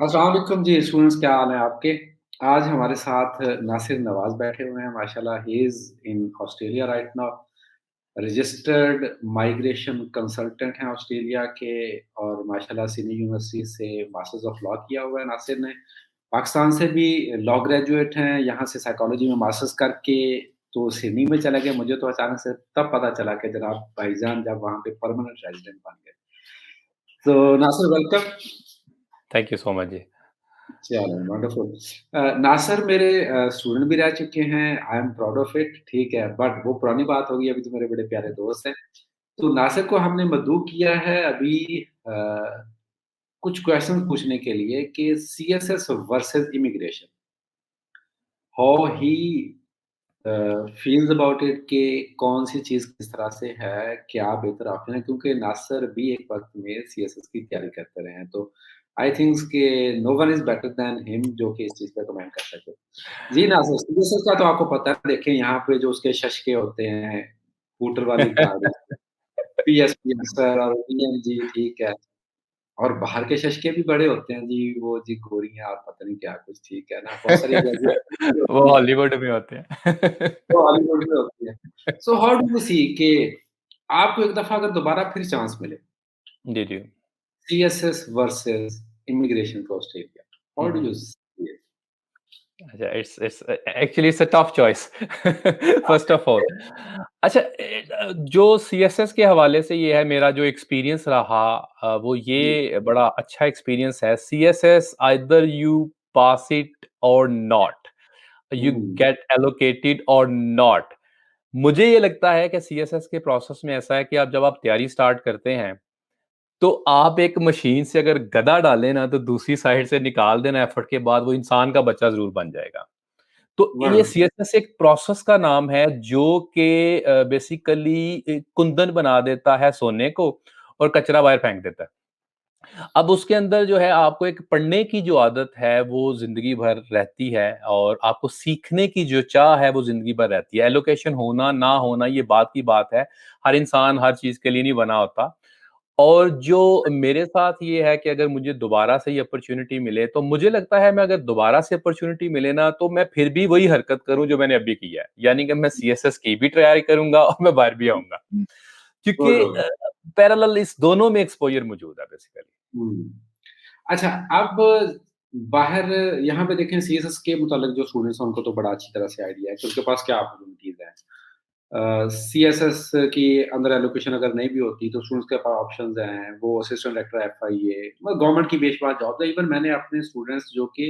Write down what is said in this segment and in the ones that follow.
अस्सलाम वालेकुम जी, स्टूडेंट्स क्या हाल है आपके? आज हमारे साथ नासिर नवाज़ बैठे हुए हैं माशाल्लाह he is in Australia right now, registered migration consultant हैं ऑस्ट्रेलिया के और माशाल्लाह सिडनी यूनिवर्सिटी से मास्टर्स ऑफ लॉ किया हुआ है नासिर ने। पाकिस्तान से भी लॉ ग्रेजुएट हैं, यहाँ से साइकोलॉजी में मास्टर्स करके तो सिडनी में चले गए। मुझे तो अचानक से तब पता चला कि जनाब भाईजान जब वहाँ पे परमानेंट रेज़िडेंट बन गए। तो Nasir welcome. Thank you so much जी। चलो वंडरफुल। नासिर मेरे स्टूडेंट भी रह चुके हैं, I am proud of it, ठीक है, बट वो पुरानी बात हो गई, अभी तो मेरे बड़े प्यारे दोस्त हैं। तो नासिर को हमने मदऊ किया है अभी अ, कुछ क्वेश्चन पूछने के लिए कि CSS versus immigration, how he feels about it कि कौन-सी चीज़ किस तरह से है, क्या बेहतर ऑप्शन है? क्योंकि नासिर भी एक वक़्त में सीएसएस की तैयारी करते रहे हैं, तो आई थिंक्स कि no one is better than him जो कि इस चीज़ पे कमेंट कर सके। जी नाज़िर, सीबीएसई का तो आपको पता है, देखें यहाँ पे जो उसके शशके होते हैं, हूटर वाली गाड़ी, पीएसपी सर और पीएनजी ठीक है, और बाहर के शशके भी बड़े होते हैं जी, वो जी गोरियाँ और पता नहीं क्या कुछ, ठीक है ना? बहुत सारी एग्ज़ैजरेशन भी वो होती है, हॉलीवुड में होते हैं। वो हॉलीवुड में होती है। So how do you see कि आपको एक दफ़ा अगर दोबारा फिर चांस मिले, जी, जी। CSS versus immigration to Australia, hmm, how do hmm. You see it? अच्छा it's actually it's a tough choice first of all. अच्छा जो सीएसएस के हवाले से ये है मेरा जो एक्सपीरियंस रहा वो जी। ये बड़ा अच्छा एक्सपीरियंस है। CSS either you pass it or not, you hmm, get allocated or not. मुझे ये लगता है कि सीएसएस के प्रोसेस में ऐसा है कि आप जब आप तैयारी स्टार्ट करते हैं तो आप एक मशीन से अगर गधा डालें ना तो दूसरी साइड से निकाल देना एफर्ट के बाद वो इंसान का बच्चा ज़रूर बन जाएगा। तो ये वंडरफुल। सीएसएस एक प्रोसेस का नाम है जो कि बेसिकली कुंदन बना देता है सोने को और कचरा बाहर फेंक देता है। अब उसके अंदर जो है आपको एक पढ़ने की जो आदत है वो ज़िंदगी भर रहती है और आपको सीखने की जो चाह है वो ज़िंदगी भर रहती है। एलोकेशन होना ना होना ये बात की बात है। हर इंसान हर चीज़ के लिए नहीं बना होता। और जो मेरे साथ ये है कि अगर मुझे दोबारा से ये अपॉर्च्युनिटी मिले, तो मुझे लगता है मैं अगर दोबारा से अपॉर्च्युनिटी मिले ना, तो मैं फिर भी वही हरकत करूँ जो मैंने अभी की है। यानी कि मैं सीएसएस की भी तैयारी करूँगा और मैं बाहर भी आऊँगा। गुड क्योंकि हो गया। पैरेलल इस दोनों में एक्सपोज़र मौजूद है बेसिकली। हुँ। अच्छा, अब बाहर यहाँ पे देखें सीएसएस के मुतालिक जो स्टूडेंट्स हैं उनको तो बड़ा अच्छी तरह से आइडिया है कि उनके पास क्या अपॉर्च्युनिटीज़ हैं। सीएसएस की अंडर एलोकेशन अगर नहीं भी होती तो स्टूडेंट्स के पास ऑप्शंस हैं, वो असिस्टेंट डायरेक्टर एफआईए मतलब गवर्नमेंट की बेशुमार जॉब है। इवन मैंने अपने स्टूडेंट्स जो कि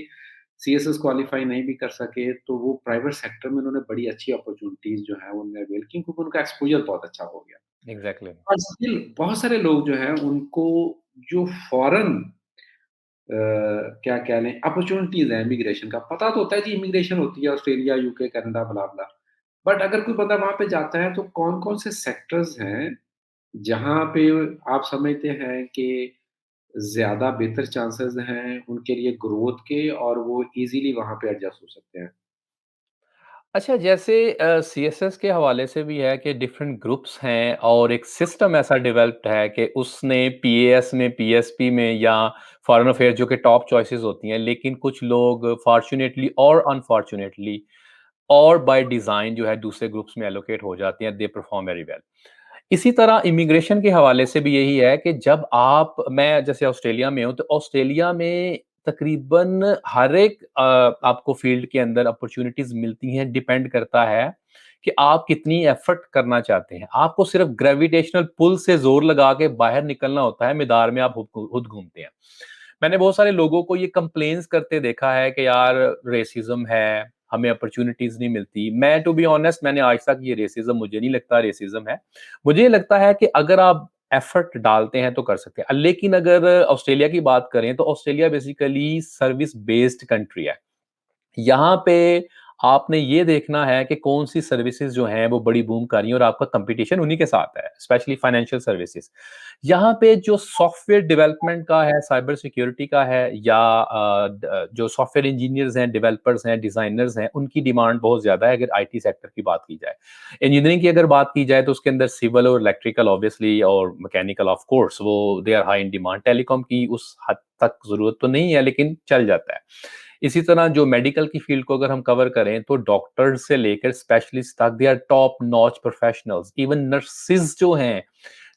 सीएसएस क्वालीफाई नहीं भी कर सके, तो वो प्राइवेट सेक्टर में उन्होंने बड़ी अच्छी अपॉर्च्युनिटीज़ जो हैं उन्होंने अवेल की क्योंकि उनका एक्सपोज़र बहुत अच्छा हो गया। एग्ज़ैक्टली। और स्टिल बहुत सारे लोग जो हैं उनको जो फ़ॉरेन क्या कह लें अपॉर्च्युनिटीज़ हैं इमिग्रेशन का, पता तो होता है जी इमिग्रेशन होती है ऑस्ट्रेलिया, यूके, कनाडा ब्ला-ब्ला। बट अगर कोई बंदा वहाँ पे जाता है तो कौन-कौन से सेक्टर्स हैं, जहाँ पे आप समझते हैं कि ज़्यादा बेहतर चांसेज़ हैं उनके लिए ग्रोथ के और वो ईज़िली वहाँ पे एडजस्ट हो सकते हैं? अच्छा जैसे सीएसएस के हवाले से भी है कि डिफरेंट ग्रुप्स हैं और एक सिस्टम ऐसा डेवलप्ड है कि उसने पीएएस में, पीएसपी में या फॉरेन अफेयर जो कि टॉप चॉइसेस होती हैं, लेकिन कुछ लोग फॉर्च्यूनेटली और अनफॉर्च्यूनेटली और बाय डिज़ाइन जो है दूसरे ग्रुप्स में एलोकेट हो जाते हैं, दे परफॉर्म वेरी वेल। इसी तरह इमिग्रेशन के हवाले से भी यही है कि जब आप मैं जैसे ऑस्ट्रेलिया में हूँ, तो ऑस्ट्रेलिया में तकरीबन हर एक आपको फ़ील्ड के अंदर अपॉर्च्युनिटीज़ मिलती हैं, डिपेंड करता है कि आप कितनी एफ़र्ट करना चाहते हैं। आपको सिर्फ़ ग्रेविटेशनल पुल से ज़ोर लगा के बाहर निकलना होता है, मैदान में आप खुद घूमते हैं। मैंने बहुत सारे लोगों को ये कंप्लेंट्स करते देखा है कि यार रेसिज़्म है, हमें अपॉर्च्युनिटीज़ नहीं मिलती। मैं टू बी ऑनेस्ट मैंने आज तक ये रेसिज़्म मुझे नहीं लगता रेसिज़्म है। मुझे ये लगता है कि अगर आप एफर्ट डालते हैं तो कर सकते हैं। लेकिन अगर ऑस्ट्रेलिया की बात करें तो Australia basically service based country है। यहाँ पे आपने ये देखना है कि कौन-सी सर्विसेज़ जो हैं वो बड़ी बूम कर रही हैं और आपका कॉम्पिटिशन उन्हीं के साथ है, स्पेशली फाइनेंशियल सर्विसेज़। यहाँ पे जो सॉफ्टवेयर डेवलपमेंट का है, साइबर सिक्योरिटी का है या जो सॉफ्टवेयर इंजीनियर्स हैं, डेवलपर्स हैं, डिज़ाइनर्स हैं, उनकी डिमांड बहुत ज़्यादा है अगर आईटी सेक्टर की बात की जाए। इंजीनियरिंग की अगर बात की जाए तो उसके अंदर सिविल और इलेक्ट्रिकल ऑब्वियसली और mechanical of course they are high in इन डिमांड। टेलीकॉम की उस हद तक ज़रूरत तो नहीं है लेकिन चल जाता है। इसी तरह जो मेडिकल की फील्ड को अगर हम कवर करें तो डॉक्टर से लेकर स्पेशलिस्ट तक they are top notch professionals. Even nurses जो हैं,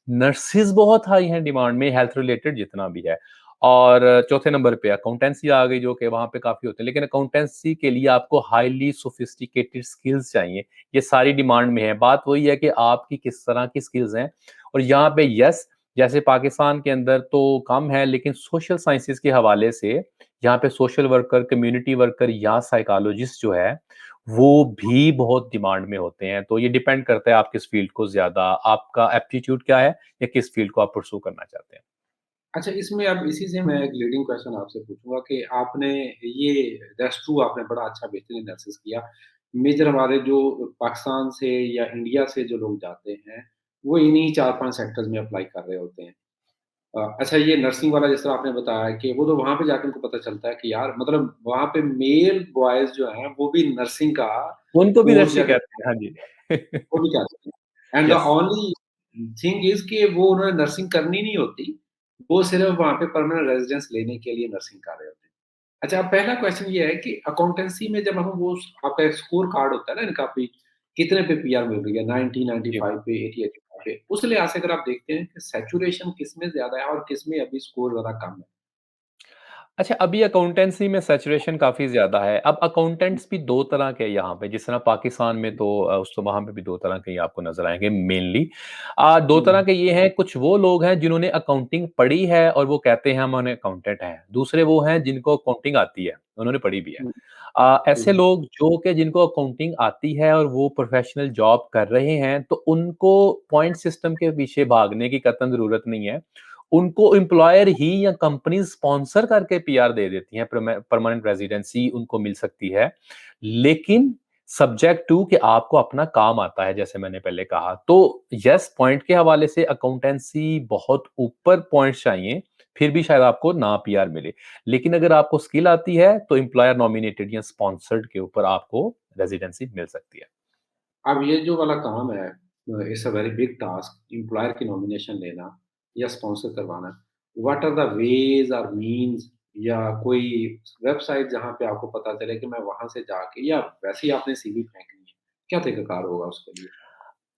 नर्सेज बहुत हाई हैं डिमांड में हेल्थ रिलेटेड जितना भी है। और चौथे नंबर पे अकाउंटेंसी आ गई जो कि वहाँ पे काफ़ी होते हैं। लेकिन अकाउंटेंसी के लिए आपको हाईली सोफिस्टिकेटेड स्किल्स चाहिए। ये सारी डिमांड में है। बात वही है कि आपकी किस तरह की स्किल्स हैं और यहाँ पे यस, जैसे पाकिस्तान के अंदर तो कम है लेकिन सोशल साइंसेज़ के हवाले से यहाँ पे सोशल वर्कर, कम्युनिटी वर्कर या साइकोलॉजिस्ट जो है, वो भी बहुत डिमांड में होते हैं। तो ये डिपेंड करता है आप किस फील्ड को ज़्यादा आपका एप्टीट्यूड क्या है या किस फील्ड को आप परस्यू करना चाहते हैं। अच्छा, इसमें अब इसी से मैं एक लीडिंग क्वेश्चन आपसे पूछूँगा कि आपने ये दैट्स ट्रू, आपने बड़ा अच्छा बेहतरीन एनालिसिस किया। मेजर हमारे जो पाकिस्तान से या इंडिया से जो लोग जाते हैं, वो इन्हीं 4-5 सेक्टर्स में अप्लाई कर रहे होते हैं। अच्छा, ये नर्सिंग वाला जिस तरह आपने बताया कि वो तो वहाँ पे जाके उनको पता चलता है कि यार मतलब वहाँ पे मेल बॉयज़ जो हैं, वो भी नर्सिंग का उनको भी कोर्स दर्शी जाके कहते हैं। हाँ जी। वो भी करते हैं and the yes. Only thing is कि वो उन्होंने नर्सिंग करनी नहीं होती, वो सिर्फ़ वहाँ पे परमानेंट रेज़िडेंस लेने के लिए नर्सिंग कर रहे होते हैं। अच्छा, अब पहला क्वेश्चन ये है कि अकाउंटेंसी में जब हम वो आपका एक स्कोर कार्ड होता है ना इनका भी, कितने पे पीआर मिल रही है 90, जी। 95 पे, 80, 85 पे, उस लिहाज से अगर आप देखते हैं कि सैचुरेशन किसमें ज़्यादा है और किसमें अभी स्कोर ज़्यादा कम है? अच्छा, अभी अकाउंटेंसी में सैचुरेशन काफ़ी ज़्यादा है। अब अकाउंटेंट्स भी 2 तरह के हैं यहाँ पे, जिस तरह पाकिस्तान में तो उस तो वहाँ पे भी 2 तरह के ही आपको नज़र आएँगे मेनली। 2 तरह हुँ, के ये हैं, कुछ वो लोग हैं जिन्होंने अकाउंटिंग पढ़ी है और वो कहते हैं हम अकाउंटेंट हैं। दूसरे वो हैं जिनको अकाउंटिंग आती है, उन्होंने पढ़ी भी है। हुँ, ऐसे हुँ, लोग जो कि जिनको अकाउंटिंग आती है और वो प्रोफ़ेशनल जॉब कर रहे हैं, तो उनको पॉइंट सिस्टम के पीछे भागने की कतई ज़रूरत नहीं है। उनको एम्प्लॉयर ही या कंपनी स्पॉन्सर करके पीआर दे देती हैं, परमानेंट रेजिडेंसी उनको मिल सकती है। लेकिन सब्जेक्ट टू कि आपको अपना काम आता है, जैसे मैंने पहले कहा। तो यस, पॉइंट के हवाले से अकाउंटेंसी बहुत ऊपर पॉइंट्स चाहिए, फिर भी शायद आपको ना पीआर मिले। लेकिन अगर आपको स्किल आती है, तो एम्प्लॉयर नॉमिनेटेड या स्पॉन्सर्ड के ऊपर आपको रेजिडेंसी मिल सकती है। अब ये जो वाला काम है it's a very big task employer की नॉमिनेशन लेना या स्पॉन्सर करवाना। व्हाट आर द वेज़ और मीन्स या कोई वेबसाइट जहाँ पे आपको पता चले कि मैं वहाँ से जाके या वैसे ही आपने सीवी फेंकनी है, क्या तरीकाकार होगा उसके लिए?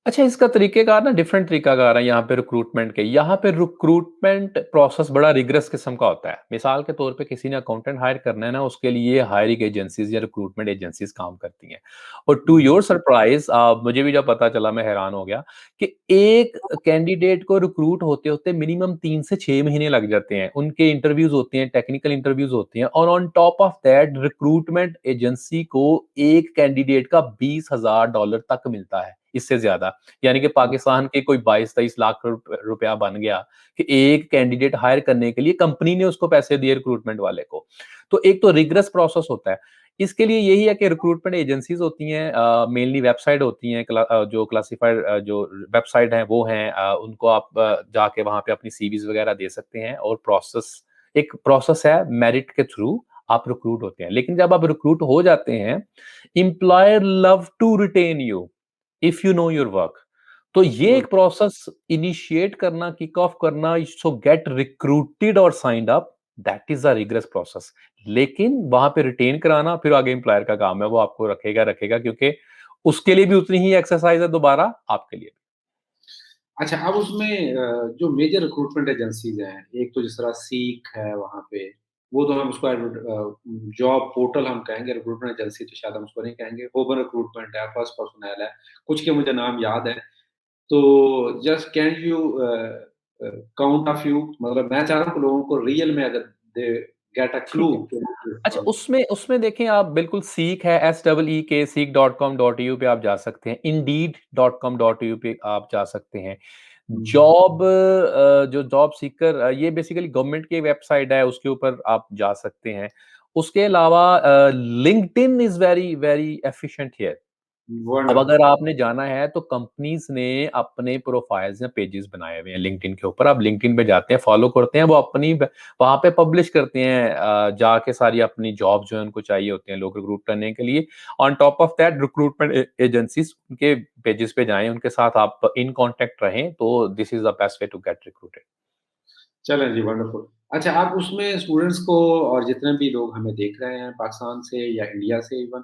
अच्छा, इसका तरीक़ेकार ना डिफरेंट तरीक़ाकार है यहाँ पे रिक्रूटमेंट के। यहाँ पे रिक्रूटमेंट प्रोसेस बड़ा रिगरस किस्म का होता है। मिसाल के तौर पे किसी ने अकाउंटेंट हायर करना है ना, उसके लिए हायरिंग एजेंसीज़ या रिक्रूटमेंट एजेंसीज़ काम करती हैं। और टू हुँ, योर सरप्राइज़ मुझे भी जब पता चला मैं हैरान हो गया कि एक कैंडिडेट को रिक्रूट होते-होते मिनिमम 3 से 6 महीने लग जाते हैं। उनके इंटरव्यूज़ होते हैं, टेक्निकल इंटरव्यूज़ होते हैं और on top of that recruitment agency को एक कैंडिडेट का $20,000 तक मिलता है, इससे ज़्यादा। यानी कि हुँ। पाकिस्तान के कोई 22-23 लाख रुपया बन गया कि एक कैंडिडेट हायर करने के लिए कंपनी ने उसको पैसे दिए रिक्रूटमेंट वाले को। तो एक तो रिगरस प्रोसेस होता है। इसके लिए यही है कि रिक्रूटमेंट एजेंसीज़ होती हैं, मेनली वेबसाइट होती हैं, जो क्लासिफाइड जो वेबसाइट हैं वो हैं, उनको आप जाके वहाँ पे अपनी सीवीज़ वगैरह दे सकते हैं और एक प्रोसेस है मेरिट के थ्रू आप रिक्रूट होते हैं। लेकिन जब आप रिक्रूट हो जाते हैं, employer love to retain you if you know your work. तो ये गुड। एक प्रोसेस इनिशिएट करना, किक ऑफ करना, सो गेट रिक्रूटेड और signed up, that is a rigorous process. लेकिन वहां पे रिटेन कराना फिर आगे एम्प्लॉयर का काम है, वो आपको रखेगा रखेगा क्योंकि उसके लिए भी उतनी ही एक्सरसाइज है दोबारा आपके लिए अच्छा, अब उसमें जो मेजर रिक्रूटमेंट एजेंसीज़ हैं, एक तो जिस तरह सीक है वहाँ पे, वो तो हम उसको जॉब पोर्टल हम कहेंगे, रिक्रूटमेंट एजेंसी तो शायद हम उसको नहीं कहेंगे। ओपन रिक्रूटमेंट है, फर्स्ट पर्सनल है, कुछ के मुझे नाम याद हैं। तो just can you count a few, मतलब मैं चाह रहा हूँ कि लोगों को रियल में अगर दे गेट अ क्लू ठीक है। कि अच्छा, उसमें उसमें देखें आप बिल्कुल सीक है, SEEK seek.com.au पे आप जा सकते हैं, indeed.com.au पे आप जा सकते हैं। हुँ, जो जॉब सीकर ये बेसिकली गवर्नमेंट की वेबसाइट है, उसके ऊपर आप जा सकते हैं। उसके अलावा LinkedIn is very very efficient here. अब वंडरफुल। अगर आपने जाना है तो कंपनीज़ ने अपने प्रोफाइल्स या पेजेस बनाए हुए हैं लिंक्डइन के ऊपर। आप लिंक्डइन पे जाते हैं, फॉलो करते हैं, वो अपनी वहाँ पे पब्लिश करते हैं जाके सारी अपनी जॉब जो है उनको चाहिए होते हैं लोग रिक्रूट करने के लिए। On top of that recruitment agencies उनके पेजेस पे जाएँ, उनके साथ आप इन कॉन्टैक्ट रहें, तो this is the best way to get recruited. चलें जी, वंडरफुल। अच्छा, आप उसमें स्टूडेंट्स को और जितने भी लोग हमें देख रहे हैं पाकिस्तान से या इंडिया से इवन,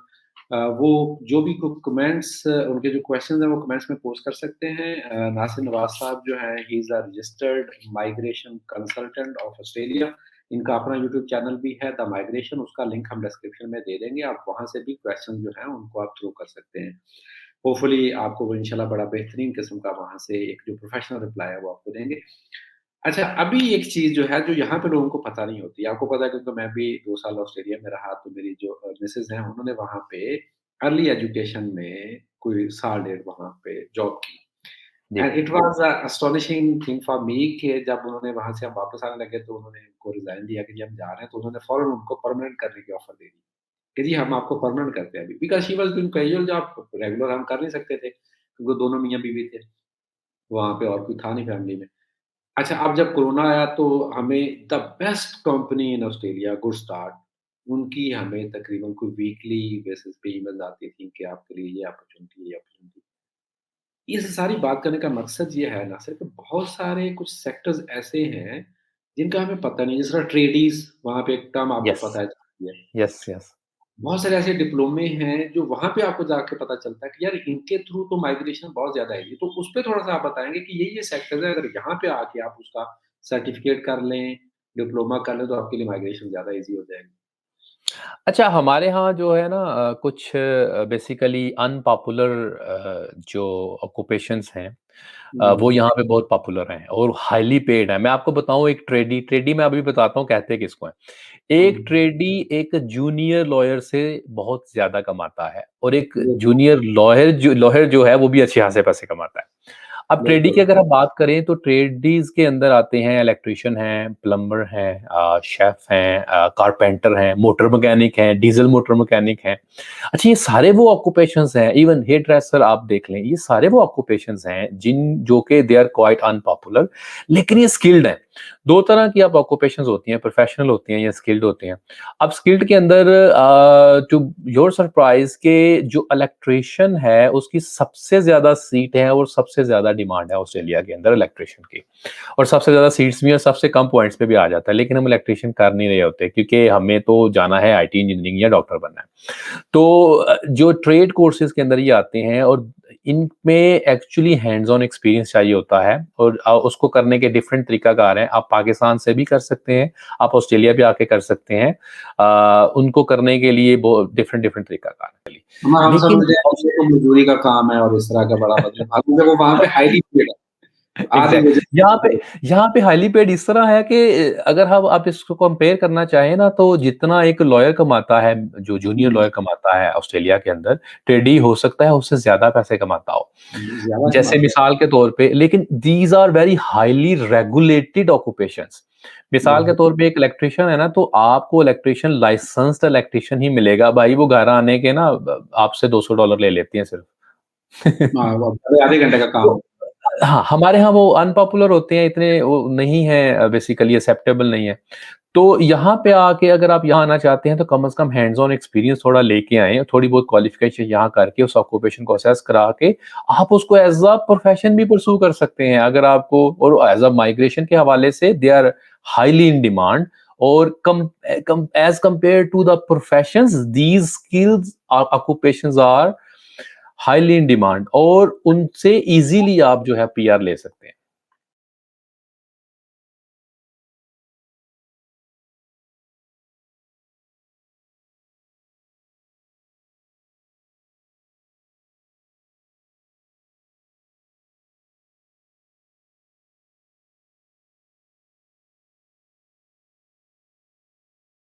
वो जो भी कमेंट्स, उनके जो क्वेश्चंस हैं वो कमेंट्स में पोस्ट कर सकते हैं। नासिर नवाज़ साहब जो हैं, he is a registered migration consultant of Australia. इनका अपना यूट्यूब चैनल भी है द माइग्रेशन, उसका लिंक हम डिस्क्रिप्शन में दे देंगे। आप वहाँ से भी क्वेश्चन जो हैं उनको आप थ्रो कर सकते हैं। होपफुली आपको वो इंशाल्लाह बड़ा बेहतरीन किस्म का वहाँ से एक जो प्रोफेशनल रिप्लाई है वो आपको देंगे। अच्छा, अभी एक चीज़ जो है, जो यहाँ पे लोगों को पता नहीं होती, आपको पता है क्योंकि मैं भी 2 साल ऑस्ट्रेलिया में रहा, तो मेरी जो मिसेज़ हैं, उन्होंने वहाँ पे अर्ली एजुकेशन में कोई साल डेढ़ वहाँ पे जॉब की। जी। And it was a astonishing thing for me कि जब उन्होंने वहाँ से हम वापस आने लगे, तो उन्होंने उनको रिज़ाइन दिया कि जी हम जा रहे हैं, तो उन्होंने फ़ौरन उनको परमानेंट करने की ऑफ़र दे दी, कि जी हम आपको परमानेंट करते हैं अभी। Because she was doing casual job, regular हम कर नहीं सकते थे, क्योंकि दोनों मियाँ-बीवी थे, वहाँ पे और कोई था नहीं फैमिली में। अच्छा, अब जब कोरोना आया तो हमें the best company in Australia good start, उनकी हमें तकरीबन कोई वीकली बेसिस पे ईमेल्स आती थी कि आपके लिए ये अपॉर्च्युनिटी है, ये अपॉर्च्युनिटी। इस सारी बात करने का मकसद ये है ना सिर्फ, बहुत सारे कुछ सेक्टर्स ऐसे हैं जिनका हमें पता नहीं, जिस तरह ट्रेडीज़, वहाँ पे एक टर्म आपको यस, पता है। Yes, yes. बहुत सारे ऐसे डिप्लोमे हैं जो वहाँ पे आपको जाके पता चलता है कि यार इनके थ्रू तो माइग्रेशन बहुत ज़्यादा है। तो उसपे थोड़ा-सा आप बताएँगे कि ये सेक्टर्स हैं, अगर यहाँ पे आके आप उसका सर्टिफ़िकेट कर लें, डिप्लोमा कर लें, तो आपके लिए माइग्रेशन ज़्यादा ईज़ी हो जाएगी। अच्छा, हमारे यहाँ जो है ना कुछ बेसिकली अनपॉपुलर जो ऑक्यूपेशंस हैं वो हुँ, यहाँ पे बहुत पॉपुलर हैं और हाईली पेड हैं। मैं आपको बताऊँ एक ट्रेडी ट्रेडी मैं अभी बताता हूँ कहते किसको हैं। एक हुँ, ट्रेडी एक जूनियर लॉयर से बहुत ज़्यादा कमाता है और एक बिल्कुल, जूनियर लॉयर जो है वो भी अच्छे खासे पैसे कमाता है। अब ट्रेडी की बिल्कुल। अगर आप बात करें तो ट्रेडीज़ के अंदर आते हैं इलेक्ट्रीशियन हैं, प्लम्बर हैं, शेफ़ हैं, कारपेंटर हैं, मोटर मैकेनिक हैं, डीज़ल मोटर मैकेनिक हैं। अच्छा ये सारे वो ऑक्यूपेशंस हैं, इवन हेयर ड्रेसर आप देख लें, ये सारे वो ऑक्यूपेशंस हैं जिन जो कि दे आर क्वाइट अनपॉपुलर लेकिन ये स्किल्ड हैं। 2 तरह की आप ऑक्यूपेशंस होती हैं, प्रोफेशनल होती हैं या स्किल्ड होती हैं। अब स्किल्ड के अंदर टू योर सरप्राइज़ के जो इलेक्ट्रीशियन है उसकी सबसे ज़्यादा सीट है और सबसे ज़्यादा डिमांड है ऑस्ट्रेलिया के अंदर इलेक्ट्रीशियन की। और सबसे ज़्यादा सीट्स भी और सबसे कम पॉइंट्स पे भी आ जाता है, लेकिन हम इलेक्ट्रीशियन कर नहीं रहे होते क्योंकि हमें तो जाना है आईटी इंजीनियरिंग या डॉक्टर बनना है। तो जो ट्रेड कोर्सेज़ के अंदर ये आते हैं और इनमें एक्चुअली हैंड्स ऑन एक्सपीरियंस चाहिए होता है और उसको करने के डिफरेंट तरीकाकार हैं। आप पाकिस्तान से भी कर सकते हैं, आप ऑस्ट्रेलिया भी आके कर सकते हैं। उनको करने के लिए बो डिफरेंट डिफरेंट तरीकाकार हैं। हम लेकिन समझ रहे हैं कि ये तो मज़दूरी का काम है और इस तरह का बड़ा मतलब, हालाँकि वो वहाँ पे हाइली पेड है। आधी एग्ज़ैक्ट वजह यहाँ पे हाइली पेड इस तरह है कि अगर हम आप इसको कंपेयर करना चाहें ना तो जितना एक लॉयर कमाता है, जो जूनियर हुँ, लॉयर कमाता है ऑस्ट्रेलिया के अंदर, ट्रेडी हो सकता है उससे ज़्यादा पैसे कमाता हो। ज़्यादा जैसे कमाते मिसाल के तौर पे लेकिन these are very highly regulated occupations. हैं। मिसाल के तौर पे एक इलेक्ट्रीशियन है ना, तो आपको इलेक्ट्रीशियन लाइसेंस्ड इलेक्ट्रीशियन ही मिलेगा भाई, वो घर आने के ना आपसे $200 ले लेती हैं सिर्फ। हाँ, वो अरे आधे घंटे का काम तो है। हाँ, हमारे यहाँ वो अनपॉपुलर होते हैं, इतने वो नहीं है बेसिकली एक्सेप्टेबल नहीं है। तो यहाँ पे आके अगर आप यहाँ आना चाहते हैं तो कम से कम हैंड्स ऑन एक्सपीरियंस थोड़ा लेके आएँ, थोड़ी बहुत क्वालिफ़िकेशन यहाँ करके उस ऑक्यूपेशन को असेस करा के आप उसको एज़ अ प्रोफ़ेशन भी परस्यू कर सकते हैं। अगर आपको और एज़ अ माइग्रेशन के हवाले से they are highly in demand और कम as compared to the professions these skills occupations are highly in demand और उनसे ईज़िली आप जो है पीआर ले सकते हैं।